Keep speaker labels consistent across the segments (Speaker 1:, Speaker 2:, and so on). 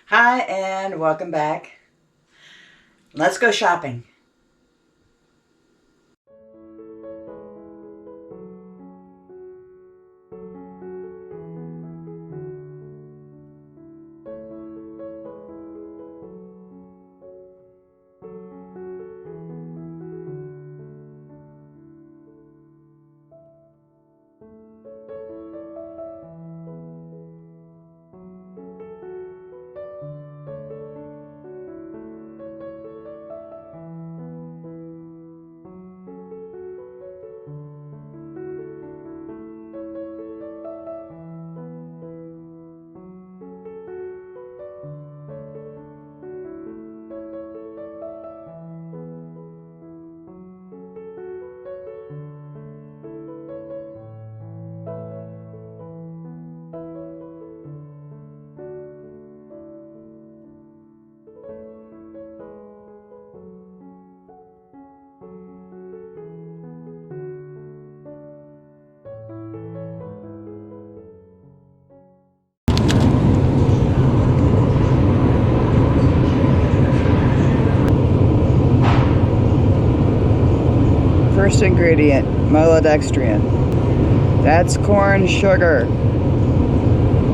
Speaker 1: Hi and welcome back. Let's go shopping. First ingredient, maltodextrin. That's corn sugar.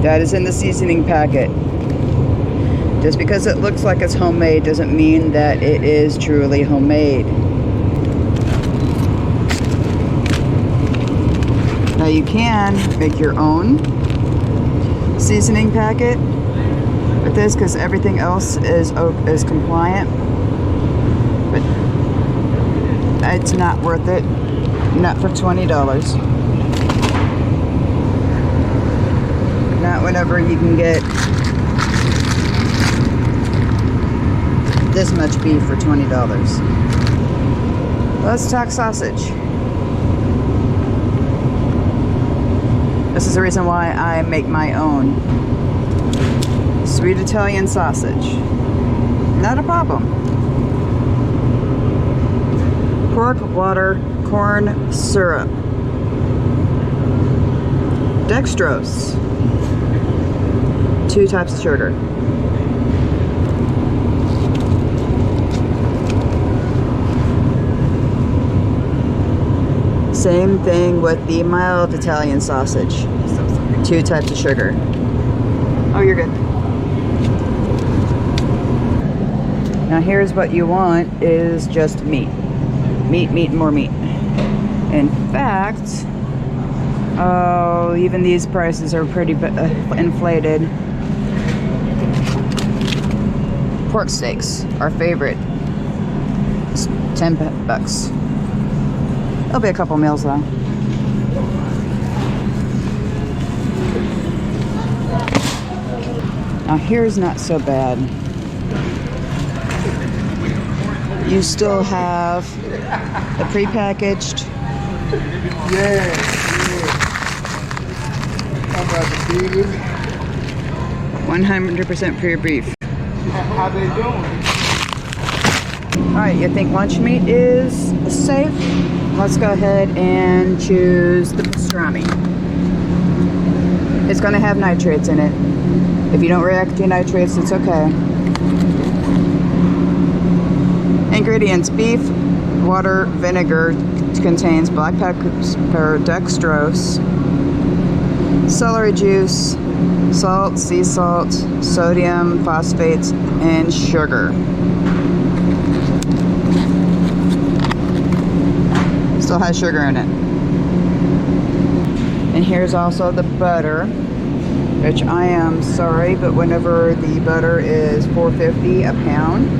Speaker 1: That is in the seasoning packet. Just because it looks like it's homemade doesn't mean that it is truly homemade. Now you can make your own seasoning packet with this because everything else is compliant. But it's not worth it. Not for $20. Not whenever you can get this much beef for $20. Let's talk sausage. This is the reason why I make my own. Sweet Italian sausage. Not a problem. Pork, water, corn syrup. Dextrose. 2 types of sugar. Same thing with the mild Italian sausage. 2 types of sugar. Oh, you're good. Now here's what you want is just meat. Meat, more meat. In fact, oh, even these prices are pretty inflated. Pork steaks, our favorite. It's $10. It'll be a couple meals though. Now here's not so bad. You still have the prepackaged.
Speaker 2: Yeah. How about the beef?
Speaker 1: 100% pure beef.
Speaker 2: How they doing?
Speaker 1: Alright, you think lunch meat is safe? Let's go ahead and choose the pastrami. It's going to have nitrates in it. If you don't react to nitrates, it's okay. Ingredients: beef, water, vinegar, contains black pepper, dextrose, celery juice, salt, sea salt, sodium, phosphates, and sugar. Still has sugar in it. And here's also the butter, which I am sorry, but whenever the butter is $4.50 a pound,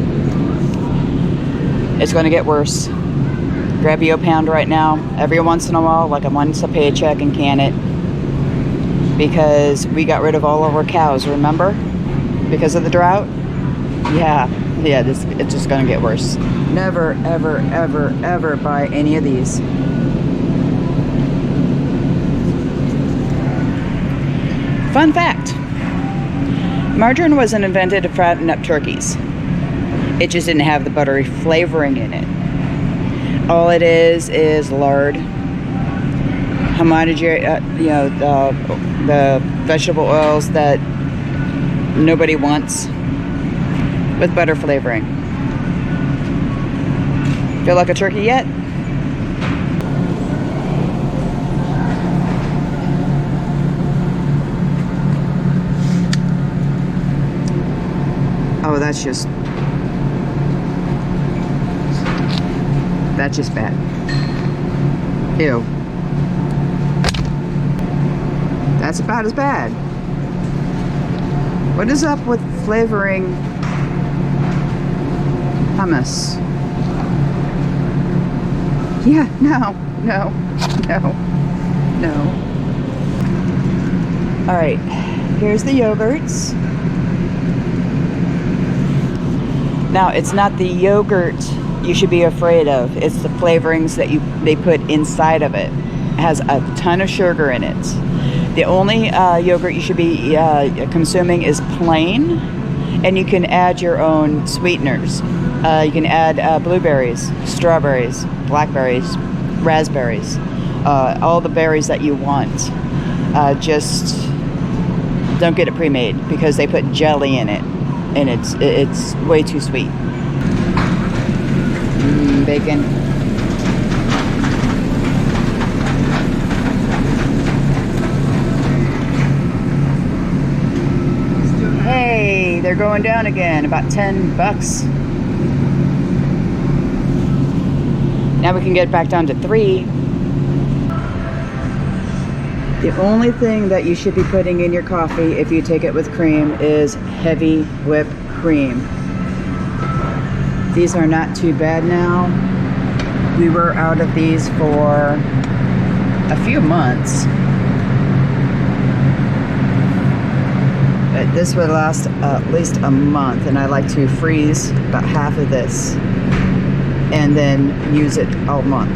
Speaker 1: it's going to get worse. Grab you a pound right now, every once in a while, like once a paycheck, and can it. Because we got rid of all of our cows, remember? Because of the drought? Yeah, it's just going to get worse. Never, ever, ever, ever buy any of these. Fun fact. Margarine wasn't invented to fatten up turkeys. It just didn't have the buttery flavoring in it. All it is lard, homogenized, the vegetable oils that nobody wants with butter flavoring. Feel like a turkey yet? Oh, that's just bad. Ew. That's about as bad. What is up with flavoring hummus? Yeah, no. All right, here's the yogurts. Now, it's not the yogurt you should be afraid of. It's the flavorings that they put inside of it. It has a ton of sugar in it. The only yogurt you should be consuming is plain, and you can add your own sweeteners. You can add blueberries, strawberries, blackberries, raspberries, all the berries that you want. Just don't get it pre-made because they put jelly in it, and it's way too sweet. Bacon. Hey, they're going down again, about $10. Now we can get back down to 3. The only thing that you should be putting in your coffee if you take it with cream is heavy whipped cream. These are not too bad now. We were out of these for a few months. But this would last at least a month, and I like to freeze about half of this and then use it all month.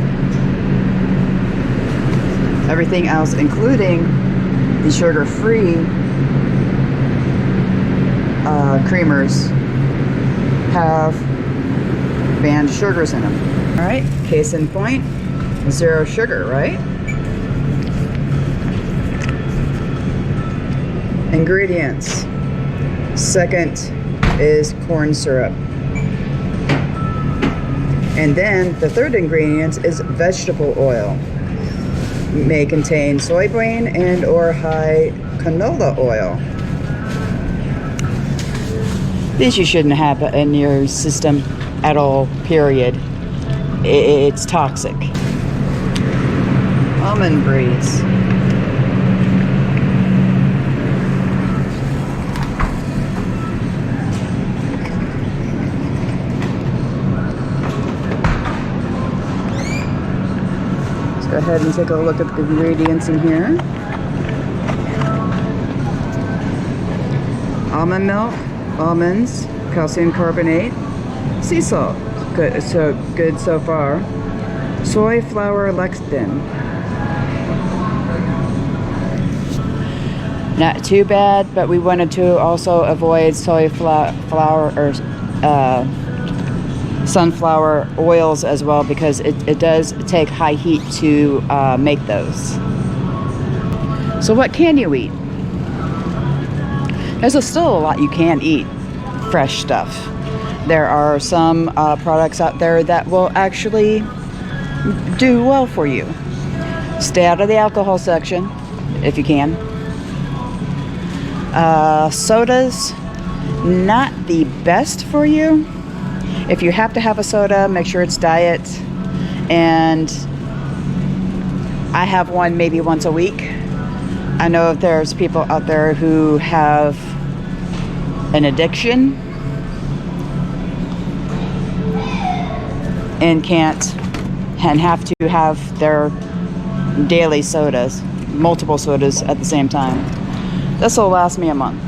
Speaker 1: Everything else, including the sugar-free creamers, have banned sugars in them. All right, case in point, 0 sugar, right? Ingredients. Second is corn syrup. And then the third ingredient is vegetable oil. May contain soybean and or high canola oil. These you shouldn't have in your system at all, period. It's toxic. Almond breeze. Let's go ahead and take a look at the ingredients in here. Almond milk, almonds, calcium carbonate, sea salt. Good, good so far. Soy flour lecithin. Not too bad, but we wanted to also avoid soy flour or sunflower oils as well, because it does take high heat to make those. So what can you eat? There's still a lot you can eat. Fresh stuff. There are some products out there that will actually do well for you. Stay out of the alcohol section if you can. Sodas, not the best for you. If you have to have a soda, make sure it's diet. And I have one maybe once a week. I know if there's people out there who have an addiction and have to have their daily sodas, multiple sodas at the same time. This will last me a month.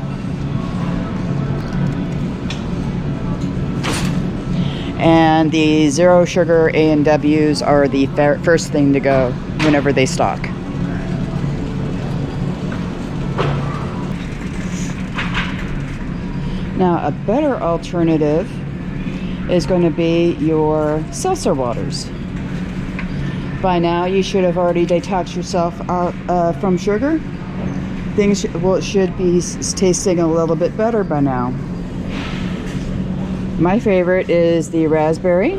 Speaker 1: And the 0 sugar A&Ws are the first thing to go whenever they stock. Now, a better alternative is going to be your seltzer waters. By now, you should have already detoxed yourself out from sugar. things should be tasting a little bit better by now. My favorite is the raspberry.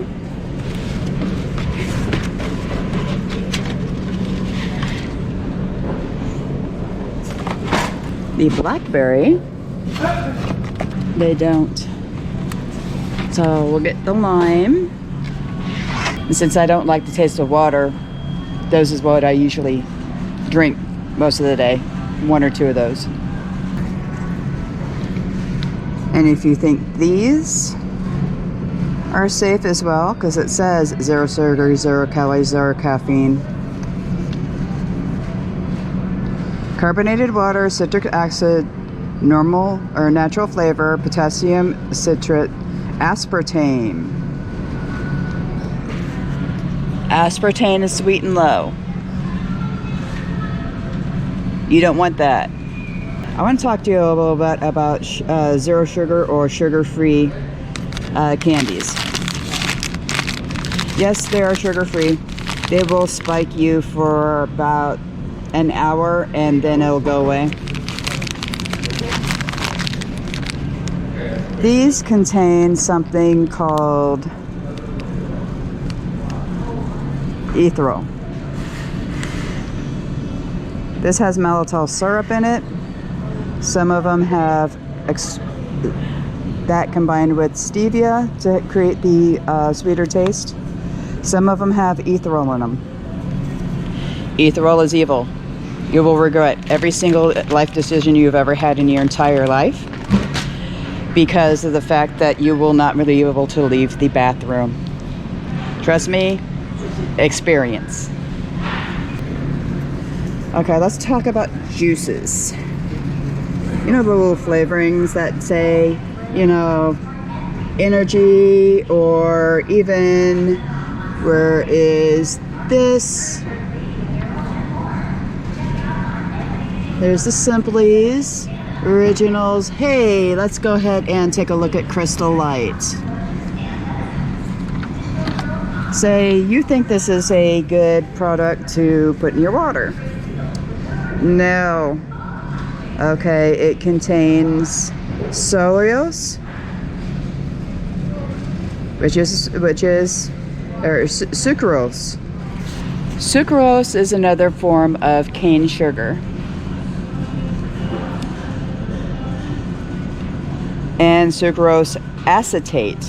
Speaker 1: The blackberry. They don't. So we'll get the lime. And since I don't like the taste of water, those is what I usually drink most of the day. 1 or 2 of those. And if you think these are safe as well, because it says 0 sugar, 0 calories, 0 caffeine. Carbonated water, citric acid, normal or natural flavor, potassium citrate, aspartame. Aspartame is sweet and low. You don't want that. I want to talk to you a little bit about zero sugar or sugar-free candies. Yes, they are sugar-free. They will spike you for about an hour and then it'll go away. These contain something called erythritol. This has maltitol syrup in it. Some of them have that combined with stevia to create the sweeter taste. Some of them have erythritol in them. Erythritol is evil. You will regret every single life decision you've ever had in your entire life because of the fact that you will not be able to leave the bathroom. Trust me, experience. Okay, let's talk about juices. You know the little flavorings that say, you know, energy, or even where is this? There's the Simply's Originals. Hey, let's go ahead and take a look at Crystal Light. Say you think this is a good product to put in your water. No. Okay, it contains cellulose, which is sucrose. Sucrose is another form of cane sugar. And sucrose acetate,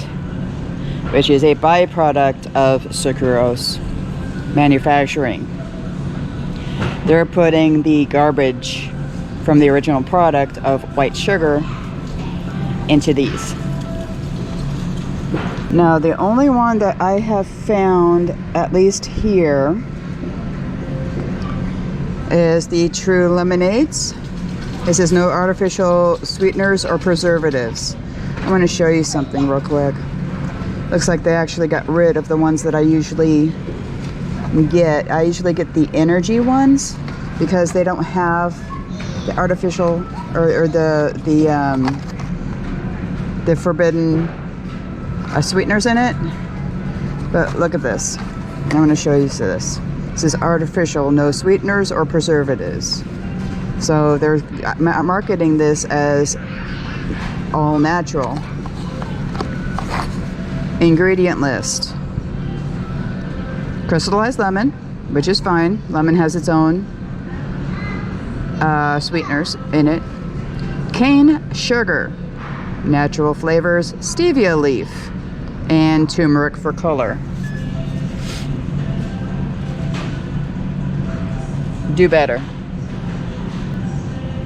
Speaker 1: which is a byproduct of sucrose manufacturing. They're putting the garbage from the original product of white sugar into these. Now, the only one that I have found, at least here, is the True Lemonades. It says no artificial sweeteners or preservatives. I want to show you something real quick. Looks like they actually got rid of the ones that I usually get. I usually get the energy ones because they don't have the artificial or the forbidden sweeteners in it. But look at this. I'm going to show you this. This is artificial, no sweeteners or preservatives. So they're marketing this as all natural. Ingredient list. Crystallized lemon, which is fine. Lemon has its own sweeteners in it. Cane sugar, natural flavors, stevia leaf, and turmeric for color. Do better.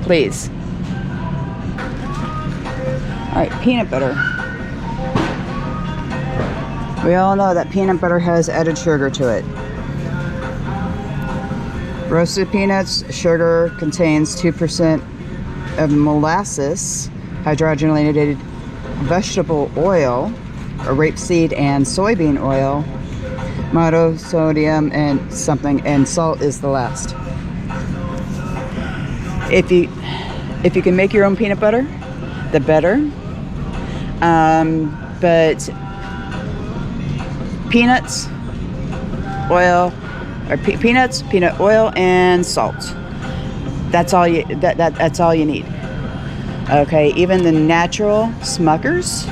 Speaker 1: Please. Alright, peanut butter. We all know that peanut butter has added sugar to it. Roasted peanuts, sugar contains 2% of molasses, hydrogenated vegetable oil, or rapeseed and soybean oil, monosodium and something, and salt is the last. If you can make your own peanut butter, the better. But peanuts, oil, or peanuts, peanut oil, and salt. That's all you that's all you need. Okay, even the natural Smuckers.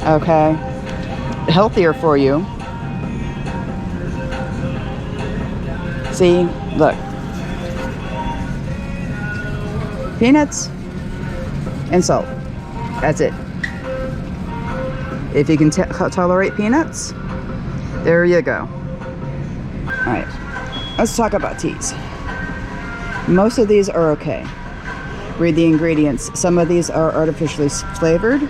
Speaker 1: Okay, healthier for you. See, look. Peanuts and salt. That's it. If you can tolerate peanuts, there you go. All right, let's talk about teas. Most of these are okay. Read the ingredients. Some of these are artificially flavored.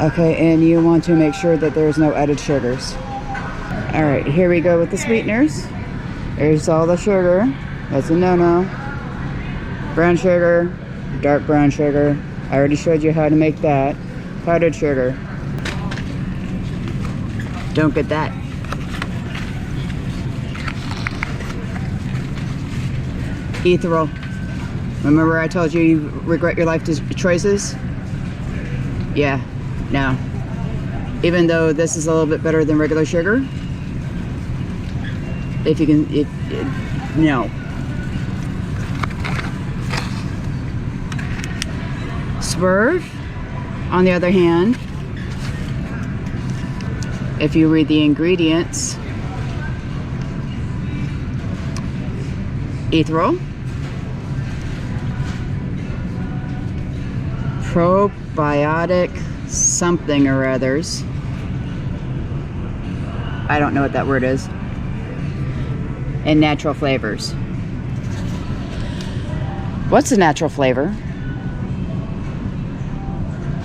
Speaker 1: Okay, and you want to make sure that there's no added sugars. All right, here we go with the sweeteners. There's all the sugar. That's a no-no. Brown sugar, dark brown sugar. I already showed you how to make that. Powdered sugar. Don't get that. Ethereal. Remember I told you you regret your life choices? Yeah, no. Even though this is a little bit better than regular sugar, if you can, no. Swerve, on the other hand, if you read the ingredients, ethereal, probiotic something or others. I don't know what that word is. And natural flavors. What's a natural flavor?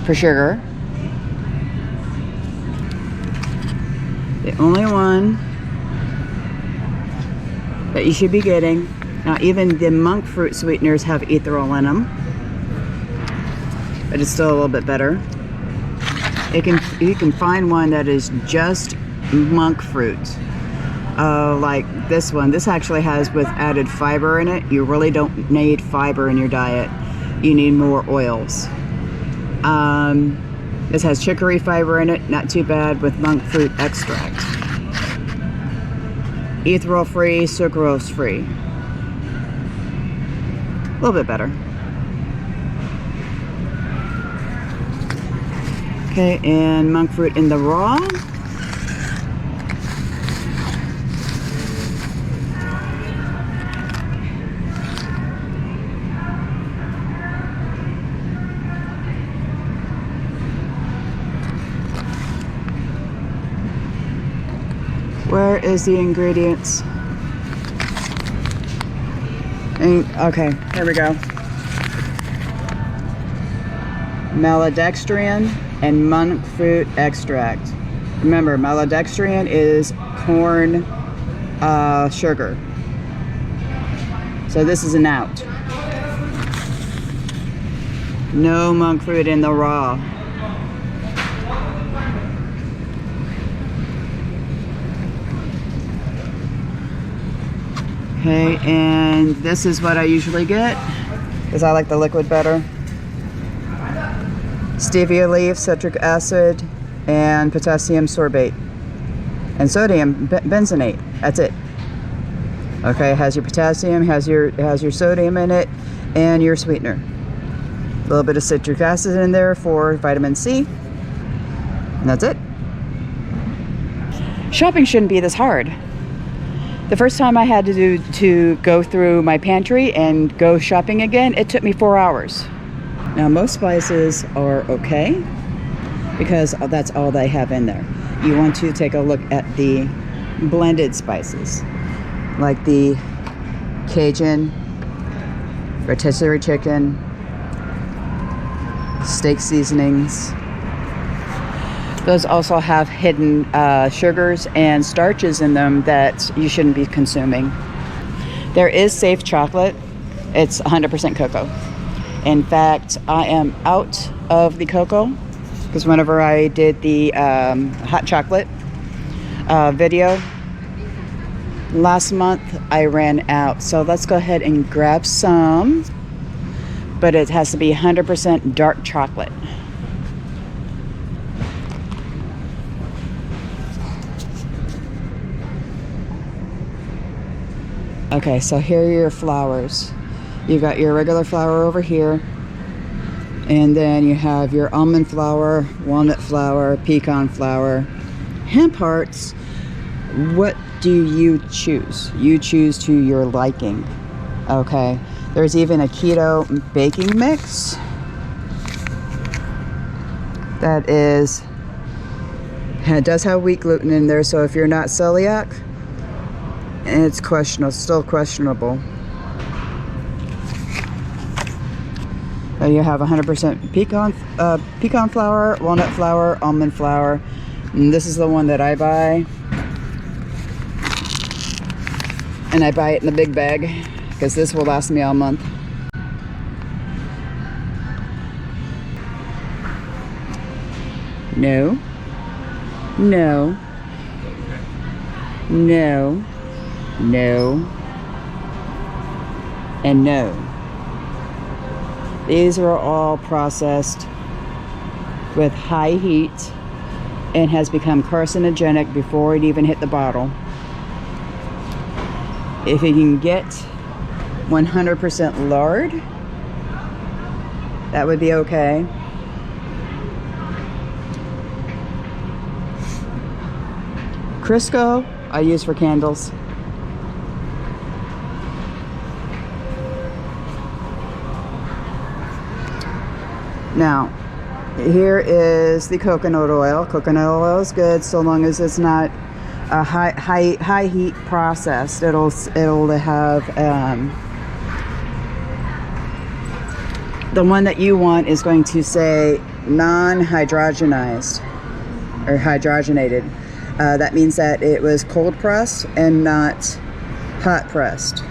Speaker 1: For sugar. The only one that you should be getting, now even the monk fruit sweeteners have ethereal in them, but it's still a little bit better. You can find one that is just monk fruit, like this one. This actually has with added fiber in it. You really don't need fiber in your diet. You need more oils. This has chicory fiber in it, not too bad, with monk fruit extract. Ethereal free, sucrose free. A little bit better. Okay, and monk fruit in the raw. Where is the ingredients? Okay, here we go. Maltodextrin and monk fruit extract. Remember, maltodextrin is corn sugar. So this is an out. No monk fruit in the raw. Okay, and this is what I usually get because I like the liquid better. Stevia leaf, citric acid, and potassium sorbate, and sodium benzenate. That's it. Okay, it has your potassium, has your sodium in it, and your sweetener. A little bit of citric acid in there for vitamin C, and that's it. Shopping shouldn't be this hard. The first time I had to go through my pantry and go shopping again, it took me 4 hours. Now most spices are okay because that's all they have in there. You want to take a look at the blended spices, like the Cajun, rotisserie chicken, steak seasonings. Those also have hidden sugars and starches in them that you shouldn't be consuming. There is safe chocolate. It's 100% cocoa. In fact, I am out of the cocoa because whenever I did the hot chocolate video last month, I ran out. So let's go ahead and grab some, but it has to be 100% dark chocolate. Okay, so here are your flours. You've got your regular flour over here, and then you have your almond flour, walnut flour, pecan flour, hemp hearts. What do you choose? You choose to your liking. Okay, there's even a keto baking mix that does have wheat gluten in there, so if you're not celiac, it's still questionable. You have 100% pecan flour, walnut flour, almond flour. And this is the one that I buy. And I buy it in the big bag because this will last me all month. No. No. No. No. And no. These are all processed with high heat and has become carcinogenic before it even hit the bottle. If you can get 100% lard, that would be okay. Crisco, I use for candles. Now, here is the coconut oil. Coconut oil is good so long as it's not a high heat processed. It'll have the one that you want is going to say non-hydrogenized or hydrogenated. That means that it was cold pressed and not hot pressed.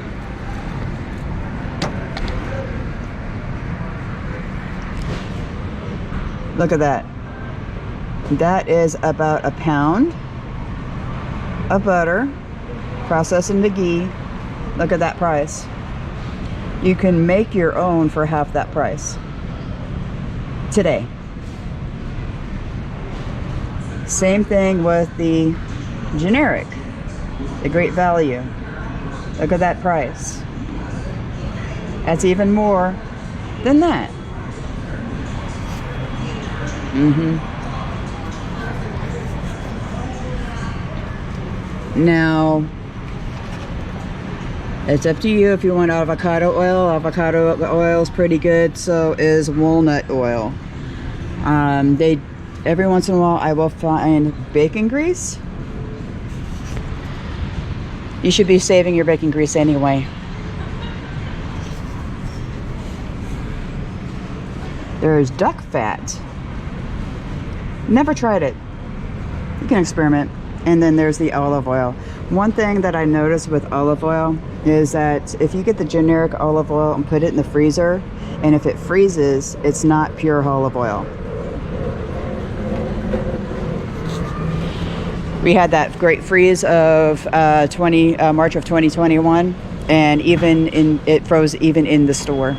Speaker 1: Look at that. That is about a pound of butter processed into ghee. Look at that price. You can make your own for half that price today. Same thing with the generic, the Great Value. Look at that price. That's even more than that. Now, it's up to you if you want avocado oil. Avocado oil is pretty good, so is walnut oil. Every once in a while I will find bacon grease. You should be saving your bacon grease anyway. There's duck fat. Never tried it. You can experiment. And then there's the olive oil. One thing that I noticed with olive oil is that if you get the generic olive oil and put it in the freezer, and if it freezes, it's not pure olive oil. We had that great freeze of March of 2021, and it froze even in the store.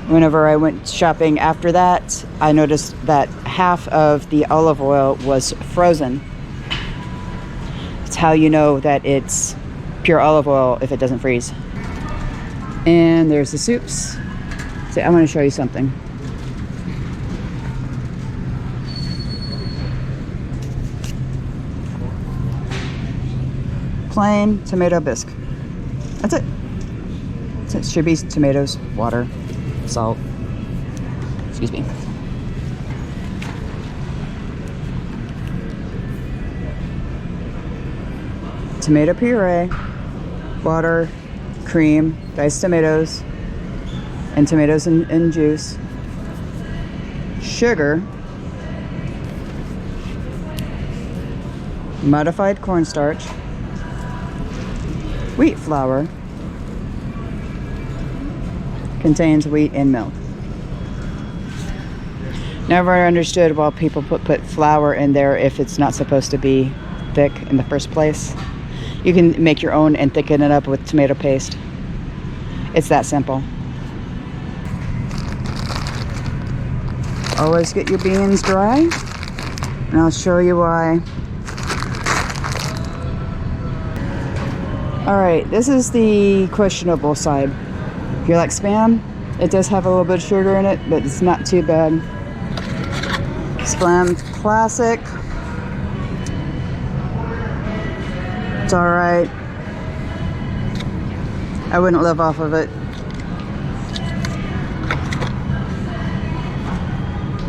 Speaker 1: Whenever I went shopping after that, I noticed that half of the olive oil was frozen. It's how you know that it's pure olive oil if it doesn't freeze. And there's the soups. So I want to show you something. Plain tomato bisque. That's it. So it should be tomatoes, water, salt. Excuse me. Tomato puree, water, cream, diced tomatoes, and tomatoes and juice, sugar, modified cornstarch, wheat flour, contains wheat and milk. Never understood why people put flour in there if it's not supposed to be thick in the first place. You can make your own and thicken it up with tomato paste. It's that simple. Always get your beans dry, and I'll show you why. Alright, this is the questionable side. If you like Spam, it does have a little bit of sugar in it, but it's not too bad. Spam Classic. It's alright. I wouldn't live off of it.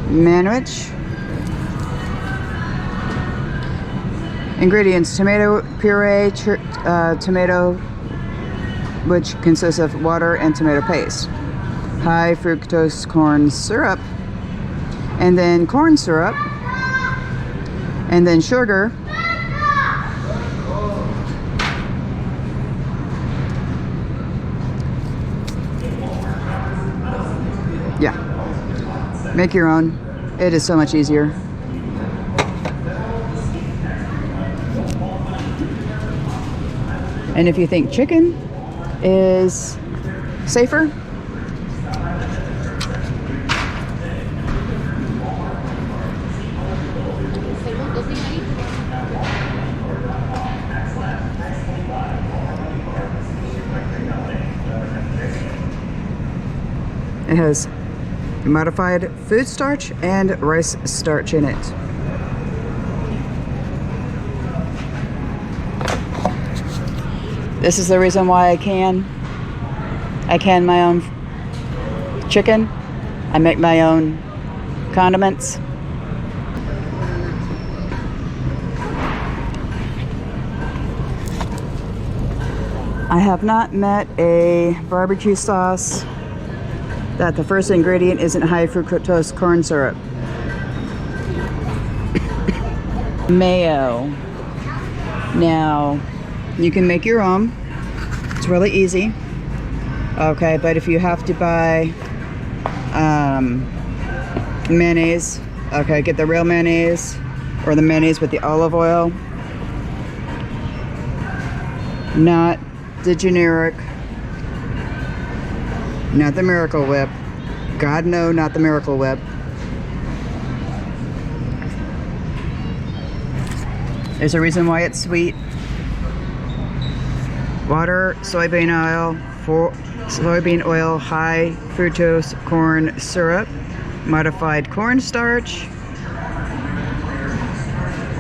Speaker 1: Manwich. Ingredients: tomato puree, tomato, which consists of water and tomato paste, high fructose corn syrup, and then corn syrup, and then sugar, yeah, make your own. It is so much easier. And if you think chicken is safer, it has modified food starch and rice starch in it. This is the reason why I can my own chicken. I make my own condiments. I have not met a barbecue sauce that the first ingredient isn't high fructose corn syrup. Mayo. Now, you can make your own. It's really easy. Okay, but if you have to buy mayonnaise, okay, get the real mayonnaise or the mayonnaise with the olive oil. Not the generic, not the Miracle Whip. God, no, not the Miracle Whip. There's a reason why it's sweet. Water, soybean oil, high fructose corn syrup, modified cornstarch,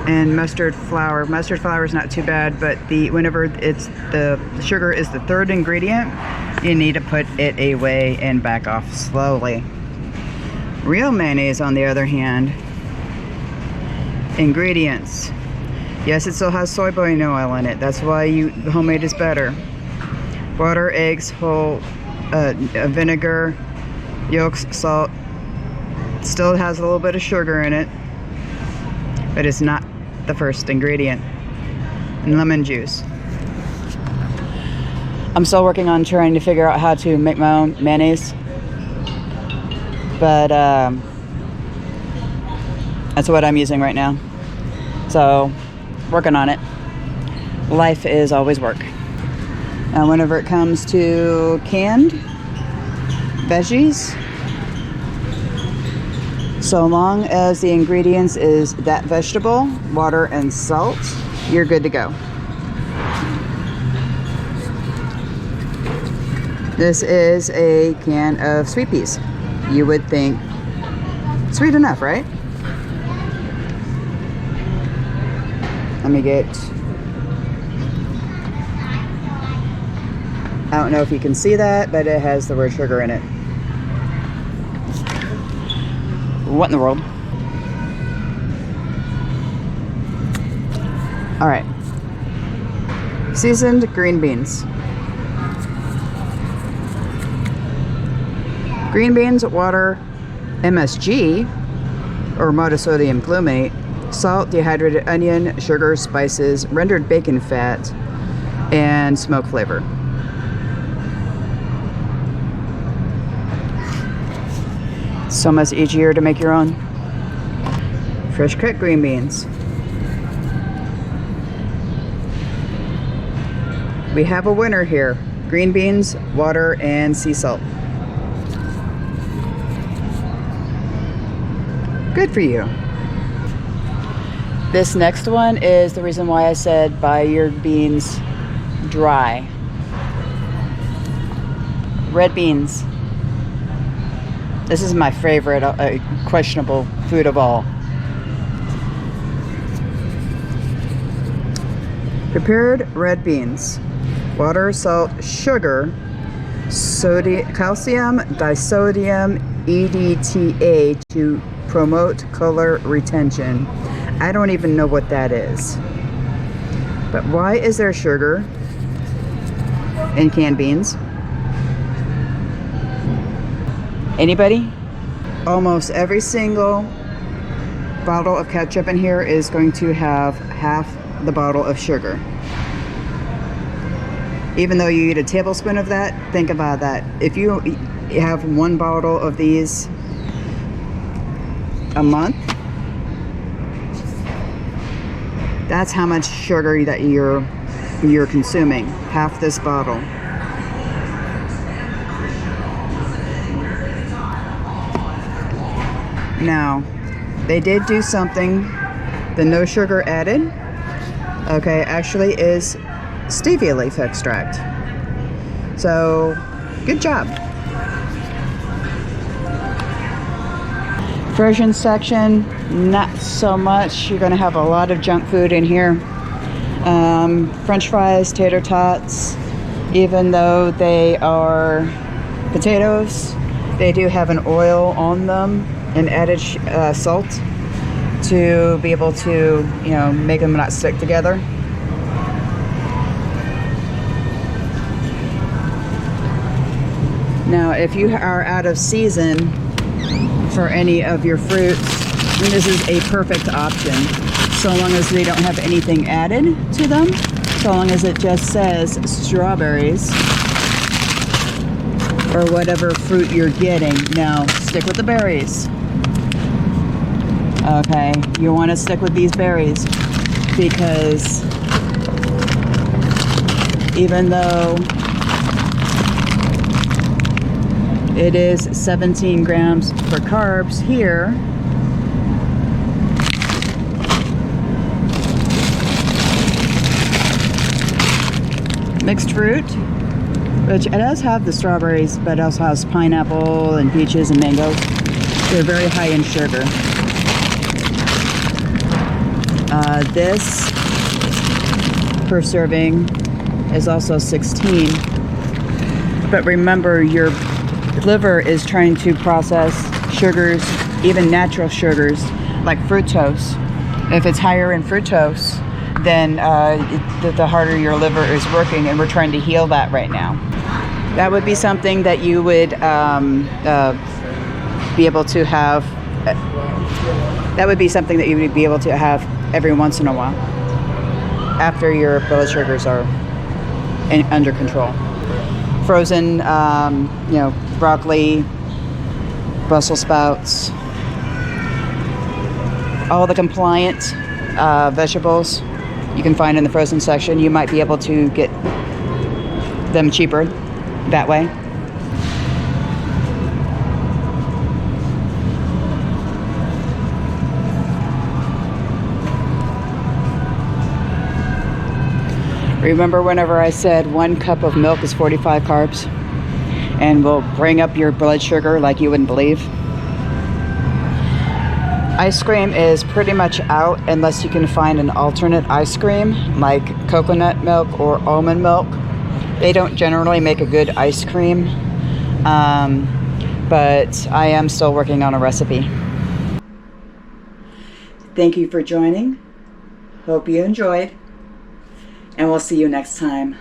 Speaker 1: and mustard flour. Mustard flour is not too bad, but whenever the sugar is the third ingredient, you need to put it away and back off slowly. Real mayonnaise, on the other hand, ingredients. Yes, it still has soybean oil in it. That's why homemade is better. Water, eggs, whole vinegar, yolks, salt. Still has a little bit of sugar in it, but it's not the first ingredient. And lemon juice. I'm still working on trying to figure out how to make my own mayonnaise, but that's what I'm using right now. So, working on it. Life is always work. Now, whenever it comes to canned veggies, so long as the ingredients is that vegetable, water, and salt, you're good to go. This is a can of sweet peas. You would think sweet enough, right? Let me get, I don't know if you can see that, but it has the word sugar in it. What in the world? All right. Seasoned green beans. Green beans, water, MSG, or monosodium glutamate, salt, dehydrated onion, sugar, spices, rendered bacon fat, and smoke flavor. So much easier to make your own. Fresh cut green beans. We have a winner here. Green beans, water, and sea salt. Good for you. This next one is the reason why I said buy your beans dry. Red beans. This is my favorite questionable food of all. Prepared red beans. Water, salt, sugar, calcium disodium EDTA to promote color retention. I don't even know what that is. But why is there sugar in canned beans? Anybody? Almost every single bottle of ketchup in here is going to have half the bottle of sugar. Even though you eat a tablespoon of that, think about that. If you have one bottle of these a month, that's how much sugar that you're consuming. Half this bottle. Now, they did do something. The no sugar added, okay, actually is stevia leaf extract. So, good job. Frozen section, not so much. You're gonna have a lot of junk food in here. French fries, tater tots, even though they are potatoes, they do have an oil on them and added salt to be able to, you know, make them not stick together. Now, if you are out of season for any of your fruits, this is a perfect option. So long as they don't have anything added to them, so long as it just says strawberries or whatever fruit you're getting. Now, stick with the berries. Okay, you want to stick with these berries because even though it is 17 grams for carbs here, mixed fruit, which it does have the strawberries, but it also has pineapple and peaches and mangoes. They're very high in sugar. This per serving is also 16. But remember, your liver is trying to process sugars, even natural sugars, like fructose. If it's higher in fructose, then the harder your liver is working, and we're trying to heal that right now. That would be something that you would be able to have. That would be something that you would be able to have every once in a while after your blood sugars are under control. Frozen, you know, broccoli, Brussels sprouts, all the compliant vegetables you can find in the frozen section. You might be able to get them cheaper that way. Remember whenever I said 1 cup of milk is 45 carbs and will bring up your blood sugar like you wouldn't believe? Ice cream is pretty much out unless you can find an alternate ice cream like coconut milk or almond milk. They don't generally make a good ice cream, but I am still working on a recipe. Thank you for joining. Hope you enjoyed. And we'll see you next time.